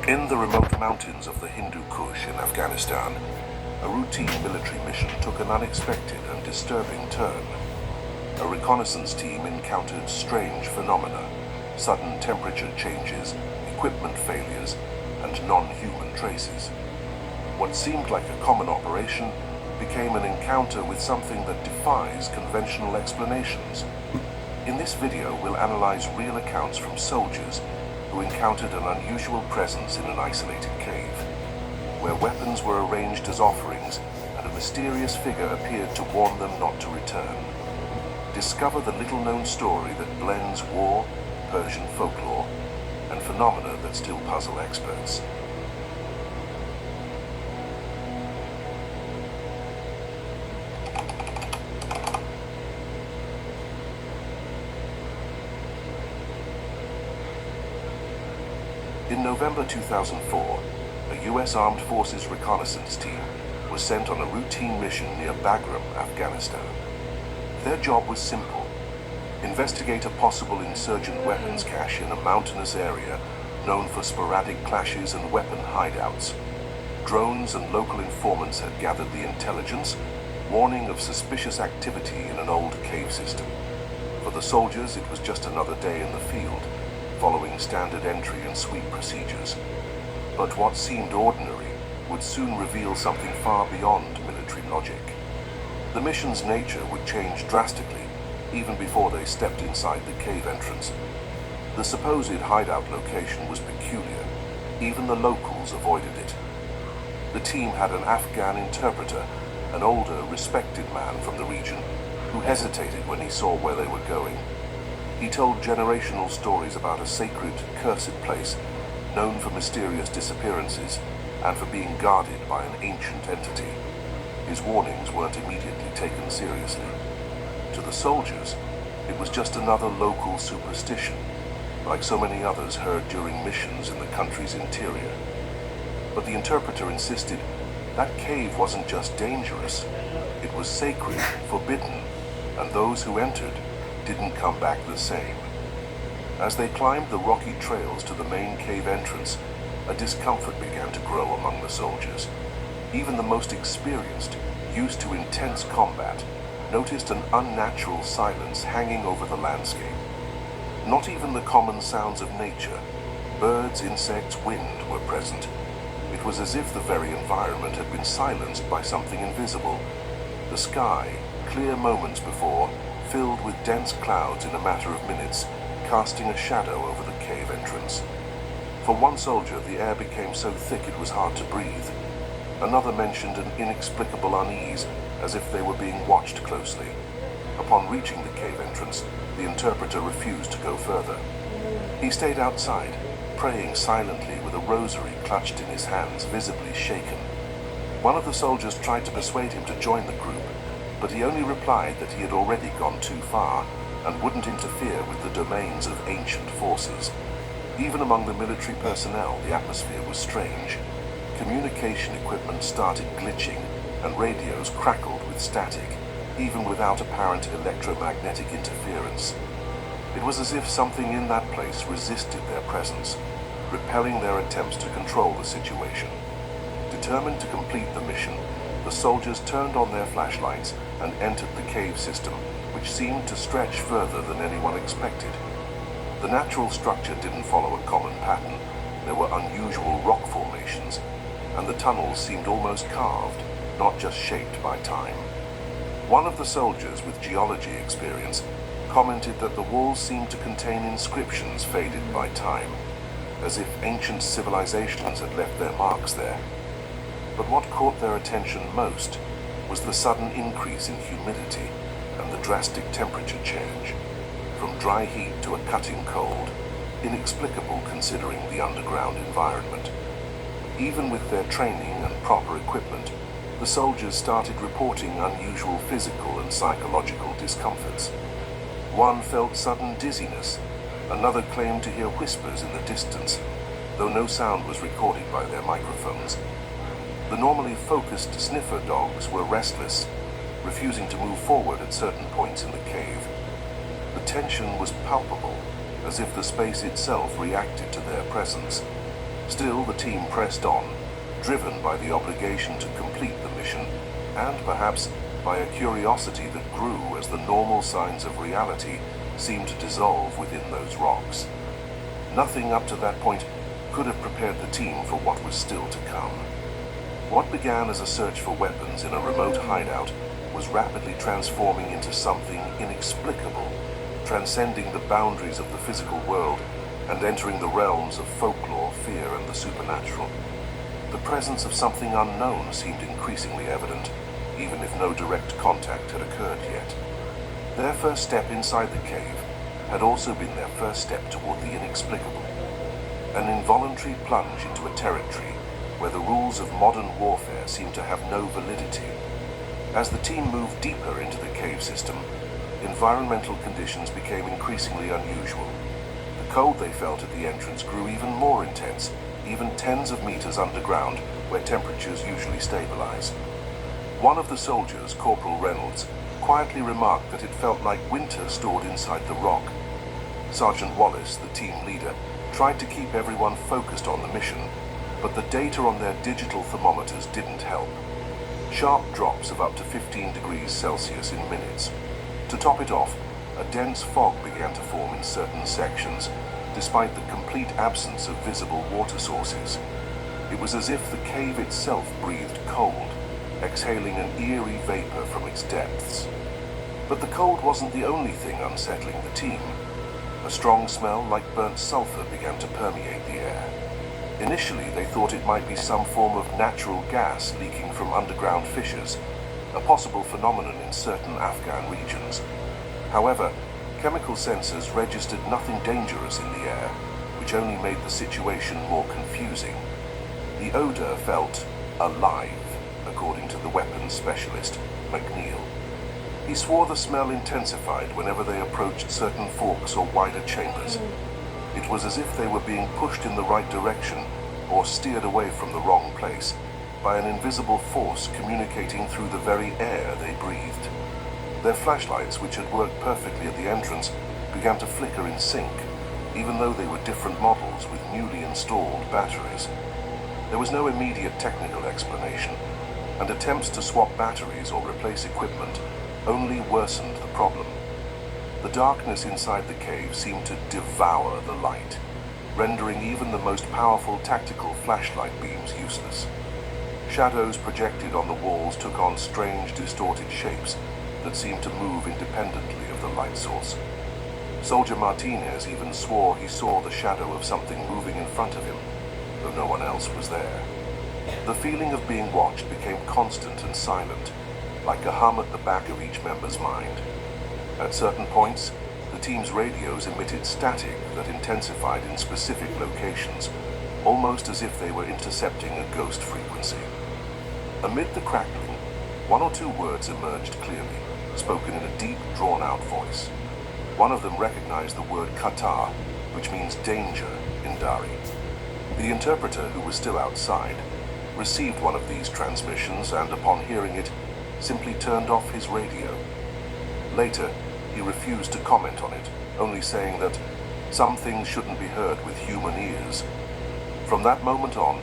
In the remote mountains of the Hindu Kush in Afghanistan, a routine military mission took an unexpected and disturbing turn. A reconnaissance team encountered strange phenomena, sudden temperature changes, equipment failures, and non-human traces. What seemed like a common operation became an encounter with something that defies conventional explanations. In this video, we'll analyze real accounts from soldiers who encountered an unusual presence in an isolated cave, where weapons were arranged as offerings and a mysterious figure appeared to warn them not to return. Discover the little-known story that blends war, Persian folklore, and phenomena that still puzzle experts. In November 2004, a U.S. Armed Forces reconnaissance team was sent on a routine mission near Bagram, Afghanistan. Their job was simple: investigate a possible insurgent weapons cache in a mountainous area known for sporadic clashes and weapon hideouts. Drones and local informants had gathered the intelligence, warning of suspicious activity in an old cave system. For the soldiers, it was just another day in the field, following standard entry and sweep procedures. But what seemed ordinary would soon reveal something far beyond military logic. The mission's nature would change drastically even before they stepped inside the cave entrance. The supposed hideout location was peculiar. Even the locals avoided it. The team had an Afghan interpreter, an older, respected man from the region, who hesitated when he saw where they were going. He told generational stories about a sacred, cursed place known for mysterious disappearances and for being guarded by an ancient entity. His warnings weren't immediately taken seriously. To the soldiers, it was just another local superstition, like so many others heard during missions in the country's interior. But the interpreter insisted that cave wasn't just dangerous, it was sacred, forbidden, and those who entered didn't come back the same. As they climbed the rocky trails to the main cave entrance, a discomfort began to grow among the soldiers. Even the most experienced, used to intense combat, noticed an unnatural silence hanging over the landscape. Not even the common sounds of nature, birds, insects, wind, were present. It was as if the very environment had been silenced by something invisible. The sky, clear moments before, filled with dense clouds in a matter of minutes, casting a shadow over the cave entrance. For one soldier, the air became so thick it was hard to breathe. Another mentioned an inexplicable unease, as if they were being watched closely. Upon reaching the cave entrance, the interpreter refused to go further. He stayed outside, praying silently with a rosary clutched in his hands, visibly shaken. One of the soldiers tried to persuade him to join the group, but he only replied that he had already gone too far and wouldn't interfere with the domains of ancient forces. Even among the military personnel, the atmosphere was strange. Communication equipment started glitching, and radios crackled with static, even without apparent electromagnetic interference. It was as if something in that place resisted their presence, repelling their attempts to control the situation. Determined to complete the mission, the soldiers turned on their flashlights and entered the cave system, which seemed to stretch further than anyone expected. The natural structure didn't follow a common pattern. There were unusual rock formations, and the tunnels seemed almost carved, not just shaped by time. One of the soldiers with geology experience commented that the walls seemed to contain inscriptions faded by time, as if ancient civilizations had left their marks there. But what caught their attention most was the sudden increase in humidity and the drastic temperature change, from dry heat to a cutting cold, inexplicable considering the underground environment. Even with their training and proper equipment, the soldiers started reporting unusual physical and psychological discomforts. One felt sudden dizziness, another claimed to hear whispers in the distance, though no sound was recorded by their microphones. The normally focused sniffer dogs were restless, refusing to move forward at certain points in the cave. The tension was palpable, as if the space itself reacted to their presence. Still, the team pressed on, driven by the obligation to complete the mission, and perhaps by a curiosity that grew as the normal signs of reality seemed to dissolve within those rocks. Nothing up to that point could have prepared the team for what was still to come. What began as a search for weapons in a remote hideout was rapidly transforming into something inexplicable, transcending the boundaries of the physical world and entering the realms of folklore, fear, and the supernatural. The presence of something unknown seemed increasingly evident, even if no direct contact had occurred yet. Their first step inside the cave had also been their first step toward the inexplicable. An involuntary plunge into a territory where the rules of modern warfare seemed to have no validity. As the team moved deeper into the cave system, environmental conditions became increasingly unusual. The cold they felt at the entrance grew even more intense, even tens of meters underground, where temperatures usually stabilize. One of the soldiers, Corporal Reynolds, quietly remarked that it felt like winter stored inside the rock. Sergeant Wallace, the team leader, tried to keep everyone focused on the mission, but the data on their digital thermometers didn't help. Sharp drops of up to 15 degrees Celsius in minutes. To top it off, a dense fog began to form in certain sections, despite the complete absence of visible water sources. It was as if the cave itself breathed cold, exhaling an eerie vapor from its depths. But the cold wasn't the only thing unsettling the team. A strong smell like burnt sulfur began to permeate the air. Initially, they thought it might be some form of natural gas leaking from underground fissures, a possible phenomenon in certain Afghan regions. However, chemical sensors registered nothing dangerous in the air, which only made the situation more confusing. The odor felt alive, according to the weapons specialist, McNeil. He swore the smell intensified whenever they approached certain forks or wider chambers. It was as if they were being pushed in the right direction or steered away from the wrong place by an invisible force communicating through the very air they breathed. Their flashlights, which had worked perfectly at the entrance, began to flicker in sync, even though they were different models with newly installed batteries. There was no immediate technical explanation, and attempts to swap batteries or replace equipment only worsened the problem. The darkness inside the cave seemed to devour the light, rendering even the most powerful tactical flashlight beams useless. Shadows projected on the walls took on strange, distorted shapes that seemed to move independently of the light source. Soldier Martinez even swore he saw the shadow of something moving in front of him, though no one else was there. The feeling of being watched became constant and silent, like a hum at the back of each member's mind. At certain points, the team's radios emitted static that intensified in specific locations, almost as if they were intercepting a ghost frequency. Amid the crackling, one or two words emerged clearly, spoken in a deep, drawn-out voice. One of them recognized the word Qatar, which means danger in Dari. The interpreter, who was still outside, received one of these transmissions and, upon hearing it, simply turned off his radio. Later, he refused to comment on it, only saying that some things shouldn't be heard with human ears. From that moment on,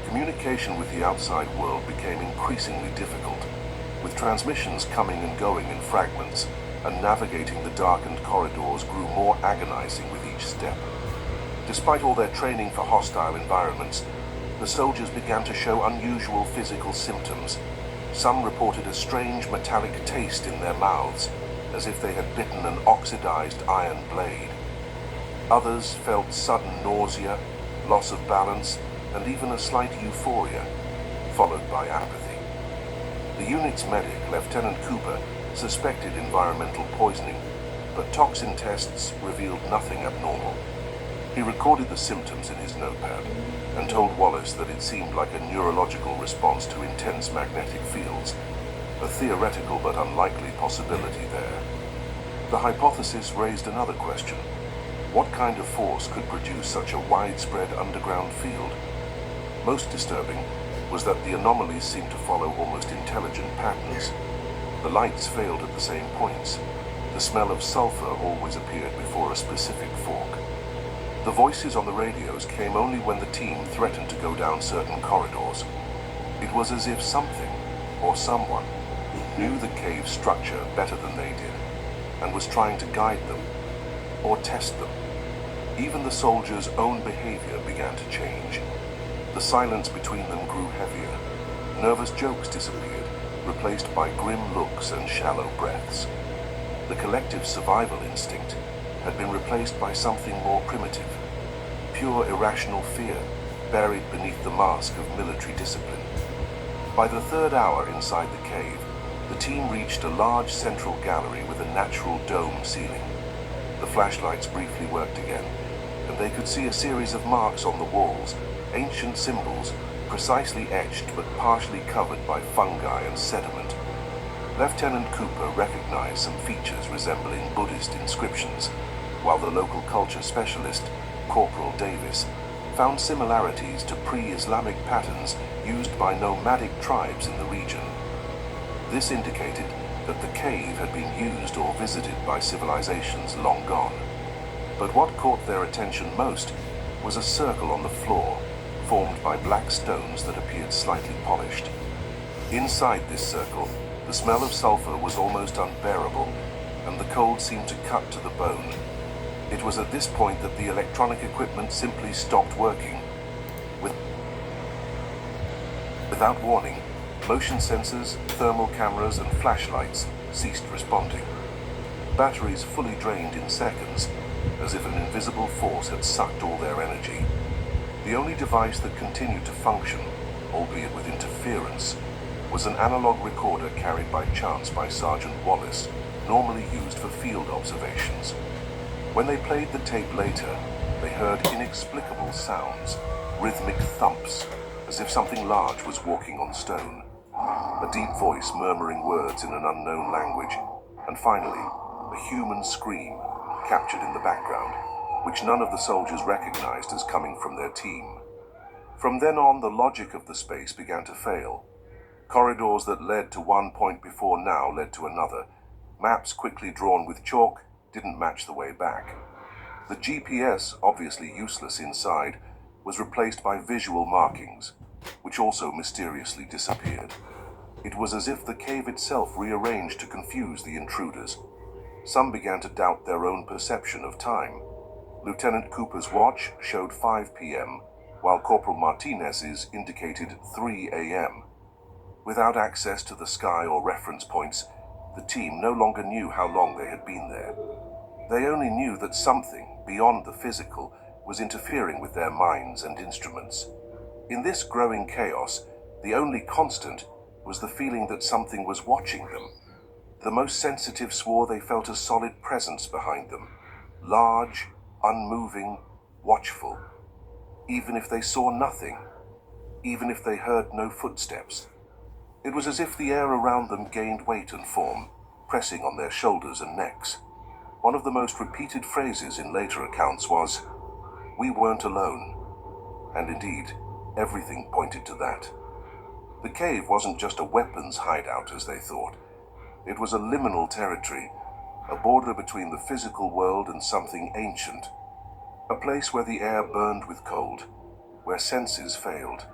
communication with the outside world became increasingly difficult, with transmissions coming and going in fragments, and navigating the darkened corridors grew more agonizing with each step. Despite all their training for hostile environments, the soldiers began to show unusual physical symptoms. Some reported a strange metallic taste in their mouths, as if they had bitten an oxidized iron blade. Others felt sudden nausea, loss of balance, and even a slight euphoria, followed by apathy. The unit's medic, Lieutenant Cooper, suspected environmental poisoning, but toxin tests revealed nothing abnormal. He recorded the symptoms in his notepad and told Wallace that it seemed like a neurological response to intense magnetic fields, a theoretical but unlikely possibility there. The hypothesis raised another question. What kind of force could produce such a widespread underground field? Most disturbing was that the anomalies seemed to follow almost intelligent patterns. The lights failed at the same points. The smell of sulfur always appeared before a specific fork. The voices on the radios came only when the team threatened to go down certain corridors. It was as if something, or someone, knew the cave's structure better than they did, and was trying to guide them, or test them. Even the soldiers' own behavior began to change. The silence between them grew heavier. Nervous jokes disappeared, replaced by grim looks and shallow breaths. The collective survival instinct had been replaced by something more primitive. Pure irrational fear, buried beneath the mask of military discipline. By the third hour inside the cave, the team reached a large central gallery with a natural dome ceiling. The flashlights briefly worked again, and they could see a series of marks on the walls, ancient symbols, precisely etched but partially covered by fungi and sediment. Lieutenant Cooper recognized some features resembling Buddhist inscriptions, while the local culture specialist, Corporal Davis, found similarities to pre-Islamic patterns used by nomadic tribes in the region. This indicated that the cave had been used or visited by civilizations long gone. But what caught their attention most was a circle on the floor, formed by black stones that appeared slightly polished. Inside this circle, the smell of sulfur was almost unbearable, and the cold seemed to cut to the bone. It was at this point that the electronic equipment simply stopped working. Without warning, motion sensors, thermal cameras, and flashlights ceased responding. Batteries fully drained in seconds, as if an invisible force had sucked all their energy. The only device that continued to function, albeit with interference, was an analog recorder carried by chance by Sergeant Wallace, normally used for field observations. When they played the tape later, they heard inexplicable sounds, rhythmic thumps, as if something large was walking on stone. A deep voice murmuring words in an unknown language, and finally, a human scream captured in the background, which none of the soldiers recognized as coming from their team. From then on, the logic of the space began to fail. Corridors that led to one point before now led to another. Maps quickly drawn with chalk didn't match the way back. The GPS, obviously useless inside, was replaced by visual markings, which also mysteriously disappeared. It was as if the cave itself rearranged to confuse the intruders. Some began to doubt their own perception of time. Lieutenant Cooper's watch showed 5 p.m., while Corporal Martinez's indicated 3 a.m. Without access to the sky or reference points, the team no longer knew how long they had been there. They only knew that something, beyond the physical, was interfering with their minds and instruments. In this growing chaos, the only constant was the feeling that something was watching them. The most sensitive swore they felt a solid presence behind them, large, unmoving, watchful. Even if they saw nothing, even if they heard no footsteps. It was as if the air around them gained weight and form, pressing on their shoulders and necks. One of the most repeated phrases in later accounts was, "We weren't alone." And indeed, everything pointed to that. The cave wasn't just a weapons hideout as they thought. It was a liminal territory, a border between the physical world and something ancient. A place where the air burned with cold, where senses failed,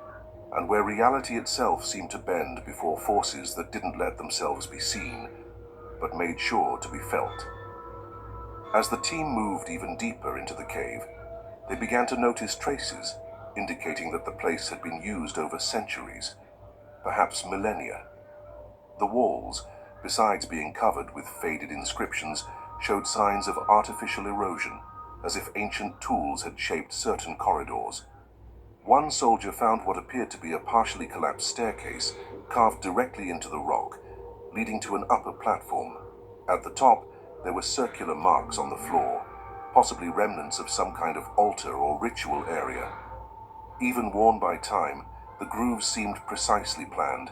and where reality itself seemed to bend before forces that didn't let themselves be seen, but made sure to be felt. As the team moved even deeper into the cave, they began to notice traces, indicating that the place had been used over centuries, perhaps millennia. The walls, besides being covered with faded inscriptions, showed signs of artificial erosion, as if ancient tools had shaped certain corridors. One soldier found what appeared to be a partially collapsed staircase carved directly into the rock, leading to an upper platform. At the top, there were circular marks on the floor, possibly remnants of some kind of altar or ritual area. Even worn by time, the grooves seemed precisely planned.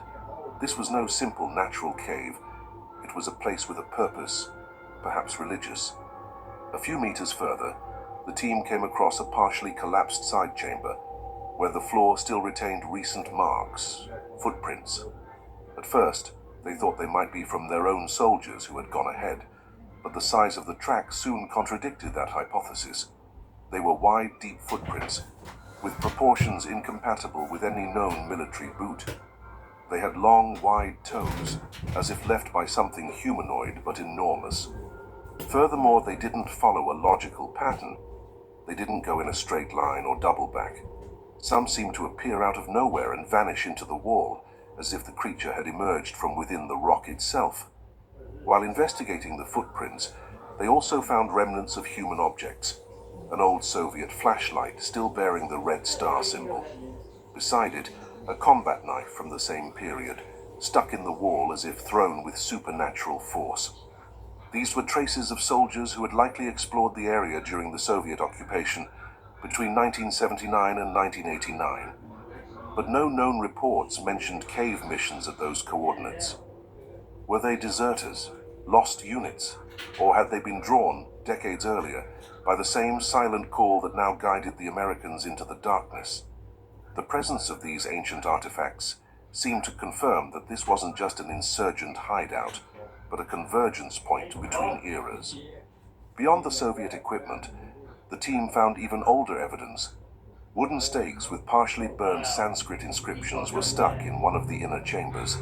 This was no simple natural cave. It was a place with a purpose, perhaps religious. A few meters further, the team came across a partially collapsed side chamber, where the floor still retained recent marks, footprints. At first, they thought they might be from their own soldiers who had gone ahead, but the size of the tracks soon contradicted that hypothesis. They were wide, deep footprints, with proportions incompatible with any known military boot. They had long, wide toes, as if left by something humanoid but enormous. Furthermore, they didn't follow a logical pattern. They didn't go in a straight line or double back. Some seemed to appear out of nowhere and vanish into the wall, as if the creature had emerged from within the rock itself. While investigating the footprints, they also found remnants of human objects. An old Soviet flashlight still bearing the red star symbol. Beside it, a combat knife from the same period, stuck in the wall as if thrown with supernatural force. These were traces of soldiers who had likely explored the area during the Soviet occupation between 1979 and 1989. But no known reports mentioned cave missions at those coordinates. Were they deserters, lost units, or had they been drawn, decades earlier, by the same silent call that now guided the Americans into the darkness? The presence of these ancient artifacts seemed to confirm that this wasn't just an insurgent hideout, but a convergence point between eras. Beyond the Soviet equipment, the team found even older evidence. Wooden stakes with partially burned Sanskrit inscriptions were stuck in one of the inner chambers.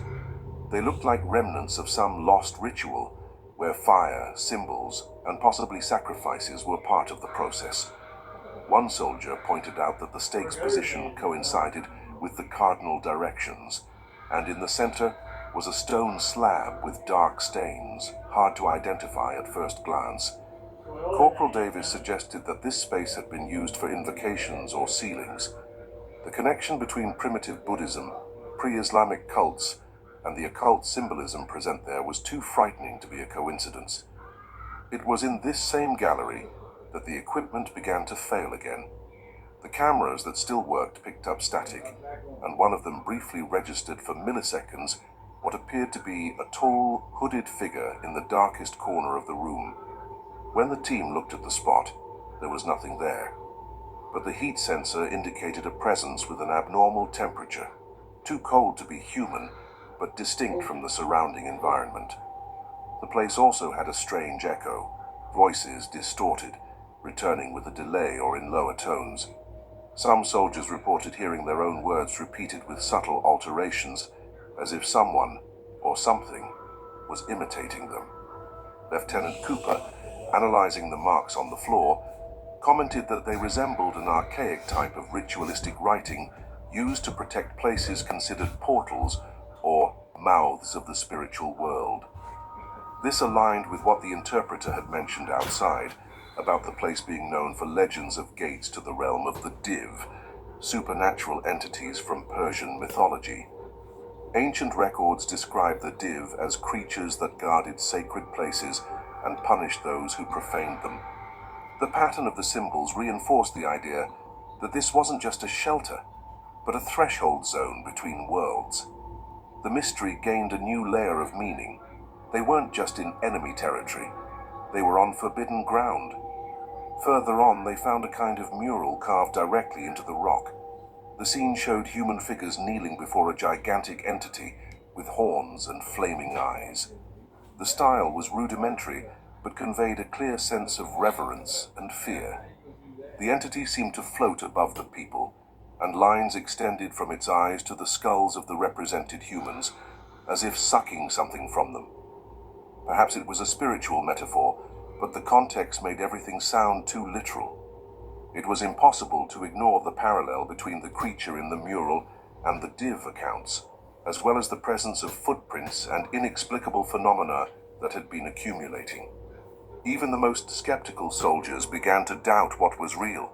They looked like remnants of some lost ritual, where fire, symbols, and possibly sacrifices were part of the process. One soldier pointed out that the stake's position coincided with the cardinal directions, and in the center was a stone slab with dark stains, hard to identify at first glance. Corporal Davis suggested that this space had been used for invocations or sealings. The connection between primitive Buddhism, pre-Islamic cults, and the occult symbolism present there was too frightening to be a coincidence. It was in this same gallery that the equipment began to fail again. The cameras that still worked picked up static, and one of them briefly registered for milliseconds what appeared to be a tall, hooded figure in the darkest corner of the room. When the team looked at the spot, there was nothing there, but the heat sensor indicated a presence with an abnormal temperature, too cold to be human, but distinct from the surrounding environment. The place also had a strange echo, voices distorted, returning with a delay or in lower tones. Some soldiers reported hearing their own words repeated with subtle alterations, as if someone, or something, was imitating them. Lieutenant Cooper, analyzing the marks on the floor, commented that they resembled an archaic type of ritualistic writing used to protect places considered portals or mouths of the spiritual world. This aligned with what the interpreter had mentioned outside, about the place being known for legends of gates to the realm of the Div, supernatural entities from Persian mythology. Ancient records describe the Div as creatures that guarded sacred places and punished those who profaned them. The pattern of the symbols reinforced the idea that this wasn't just a shelter, but a threshold zone between worlds. The mystery gained a new layer of meaning. They weren't just in enemy territory, they were on forbidden ground. Further on, they found a kind of mural carved directly into the rock. The scene showed human figures kneeling before a gigantic entity with horns and flaming eyes. The style was rudimentary, but conveyed a clear sense of reverence and fear. The entity seemed to float above the people, and lines extended from its eyes to the skulls of the represented humans, as if sucking something from them. Perhaps it was a spiritual metaphor, but the context made everything sound too literal. It was impossible to ignore the parallel between the creature in the mural and the Div accounts, as well as the presence of footprints and inexplicable phenomena that had been accumulating. Even the most skeptical soldiers began to doubt what was real.